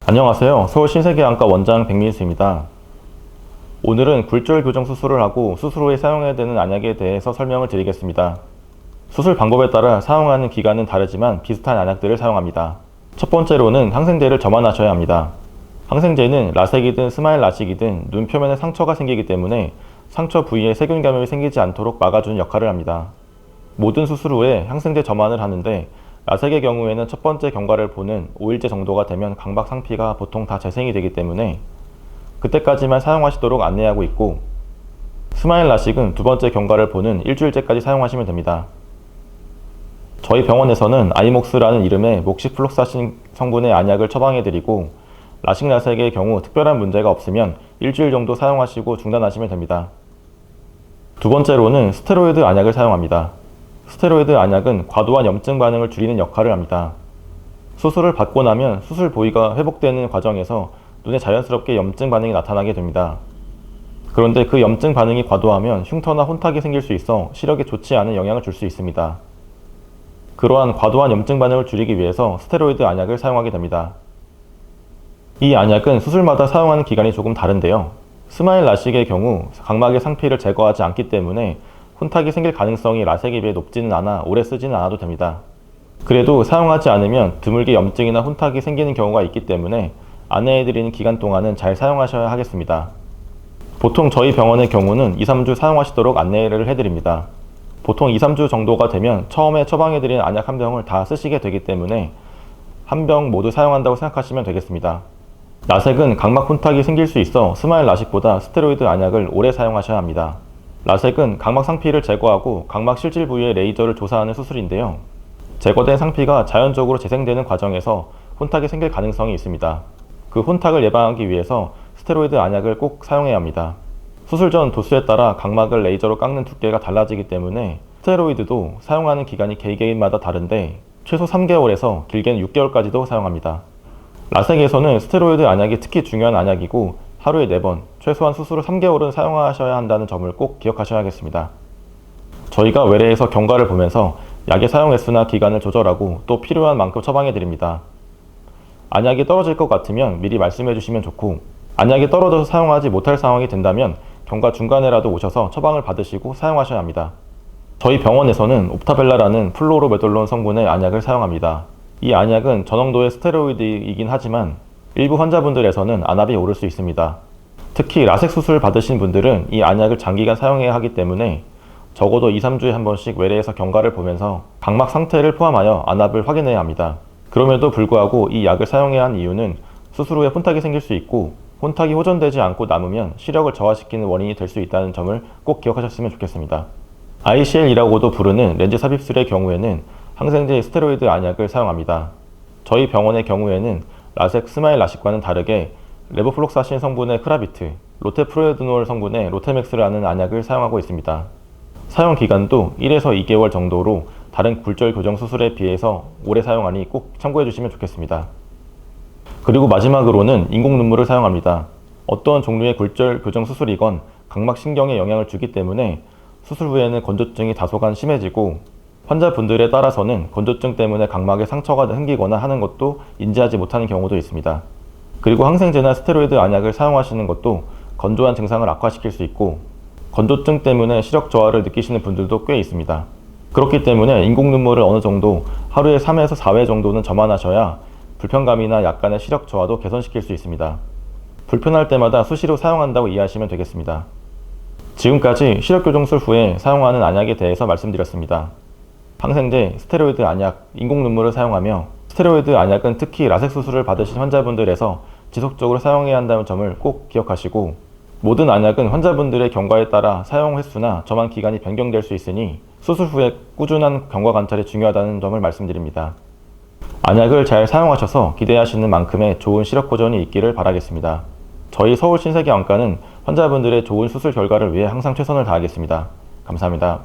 안녕하세요. 서울 신세계안과 원장 백민수입니다. 오늘은 굴절 교정 수술을 하고 수술 후에 사용해야 되는 안약에 대해서 설명을 드리겠습니다. 수술 방법에 따라 사용하는 기간은 다르지만 비슷한 안약들을 사용합니다. 첫 번째로는 항생제를 점안하셔야 합니다. 항생제는 라섹이든 스마일 라식이든 눈 표면에 상처가 생기기 때문에 상처 부위에 세균 감염이 생기지 않도록 막아주는 역할을 합니다. 모든 수술 후에 항생제 점안을 하는데 라섹의 경우에는 첫 번째 경과를 보는 5일째 정도가 되면 각막 상피가 보통 다 재생이 되기 때문에 그때까지만 사용하시도록 안내하고 있고, 스마일 라식은 두 번째 경과를 보는 일주일째까지 사용하시면 됩니다. 저희 병원에서는 아이목스라는 이름의 목시플록사신 성분의 안약을 처방해드리고, 라식 라섹의 경우 특별한 문제가 없으면 일주일 정도 사용하시고 중단하시면 됩니다. 두 번째로는 스테로이드 안약을 사용합니다. 스테로이드 안약은 과도한 염증 반응을 줄이는 역할을 합니다. 수술을 받고 나면 수술 부위가 회복되는 과정에서 눈에 자연스럽게 염증 반응이 나타나게 됩니다. 그런데 그 염증 반응이 과도하면 흉터나 혼탁이 생길 수 있어 시력에 좋지 않은 영향을 줄 수 있습니다. 그러한 과도한 염증 반응을 줄이기 위해서 스테로이드 안약을 사용하게 됩니다. 이 안약은 수술마다 사용하는 기간이 조금 다른데요. 스마일 라식의 경우 각막의 상피를 제거하지 않기 때문에 혼탁이 생길 가능성이 라섹에 비해 높지는 않아 오래 쓰지는 않아도 됩니다. 그래도 사용하지 않으면 드물게 염증이나 혼탁이 생기는 경우가 있기 때문에 안내해드리는 기간 동안은 잘 사용하셔야 하겠습니다. 보통 저희 병원의 경우는 2-3주 사용하시도록 안내를 해드립니다. 보통 2-3주 정도가 되면 처음에 처방해드린 안약 한 병을 다 쓰시게 되기 때문에 한 병 모두 사용한다고 생각하시면 되겠습니다. 라섹은 각막 혼탁이 생길 수 있어 스마일 라식보다 스테로이드 안약을 오래 사용하셔야 합니다. 라섹은 각막 상피를 제거하고 각막 실질 부위의 레이저를 조사하는 수술인데요. 제거된 상피가 자연적으로 재생되는 과정에서 혼탁이 생길 가능성이 있습니다. 그 혼탁을 예방하기 위해서 스테로이드 안약을 꼭 사용해야 합니다. 수술 전 도수에 따라 각막을 레이저로 깎는 두께가 달라지기 때문에 스테로이드도 사용하는 기간이 개개인마다 다른데 최소 3개월에서 길게는 6개월까지도 사용합니다. 라섹에서는 스테로이드 안약이 특히 중요한 안약이고 하루에 4번, 최소한 수술 후 3개월은 사용하셔야 한다는 점을 꼭 기억하셔야겠습니다. 저희가 외래에서 경과를 보면서 약의 사용 횟수나 기간을 조절하고 또 필요한 만큼 처방해 드립니다. 안약이 떨어질 것 같으면 미리 말씀해 주시면 좋고, 안약이 떨어져서 사용하지 못할 상황이 된다면 경과 중간에라도 오셔서 처방을 받으시고 사용하셔야 합니다. 저희 병원에서는 옵타벨라라는 플로로메돌론 성분의 안약을 사용합니다. 이 안약은 저濃도의 스테로이드이긴 하지만 일부 환자분들에서는 안압이 오를 수 있습니다. 특히 라섹 수술 받으신 분들은 이 안약을 장기간 사용해야 하기 때문에 적어도 2-3주에 한 번씩 외래에서 경과를 보면서 각막 상태를 포함하여 안압을 확인해야 합니다. 그럼에도 불구하고 이 약을 사용해야 하는 이유는 수술 후에 혼탁이 생길 수 있고, 혼탁이 호전되지 않고 남으면 시력을 저하시키는 원인이 될 수 있다는 점을 꼭 기억하셨으면 좋겠습니다. ICL이라고도 부르는 렌즈 삽입술의 경우에는 항생제 스테로이드 안약을 사용합니다. 저희 병원의 경우에는 라섹 스마일 라식과는 다르게 레보플록사신 성분의 크라비트, 로테프로에드놀 성분의 로테맥스라는 안약을 사용하고 있습니다. 사용 기간도 1에서 2개월 정도로 다른 굴절 교정 수술에 비해서 오래 사용하니 꼭 참고해 주시면 좋겠습니다. 그리고 마지막으로는 인공 눈물을 사용합니다. 어떤 종류의 굴절 교정 수술이건 각막 신경에 영향을 주기 때문에 수술 후에는 건조증이 다소간 심해지고, 환자분들에 따라서는 건조증 때문에 각막에 상처가 생기거나 하는 것도 인지하지 못하는 경우도 있습니다. 그리고 항생제나 스테로이드 안약을 사용하시는 것도 건조한 증상을 악화시킬 수 있고, 건조증 때문에 시력 저하를 느끼시는 분들도 꽤 있습니다. 그렇기 때문에 인공 눈물을 어느 정도 하루에 3에서 4회 정도는 점안하셔야 불편감이나 약간의 시력 저하도 개선시킬 수 있습니다. 불편할 때마다 수시로 사용한다고 이해하시면 되겠습니다. 지금까지 시력 교정술 후에 사용하는 안약에 대해서 말씀드렸습니다. 항생제, 스테로이드 안약, 인공 눈물을 사용하며, 스테로이드 안약은 특히 라섹 수술을 받으신 환자분들에서 지속적으로 사용해야 한다는 점을 꼭 기억하시고, 모든 안약은 환자분들의 경과에 따라 사용 횟수나 점안 기간이 변경될 수 있으니 수술 후에 꾸준한 경과 관찰이 중요하다는 점을 말씀드립니다. 안약을 잘 사용하셔서 기대하시는 만큼의 좋은 시력 호전이 있기를 바라겠습니다. 저희 서울 신세계안과는 환자분들의 좋은 수술 결과를 위해 항상 최선을 다하겠습니다. 감사합니다.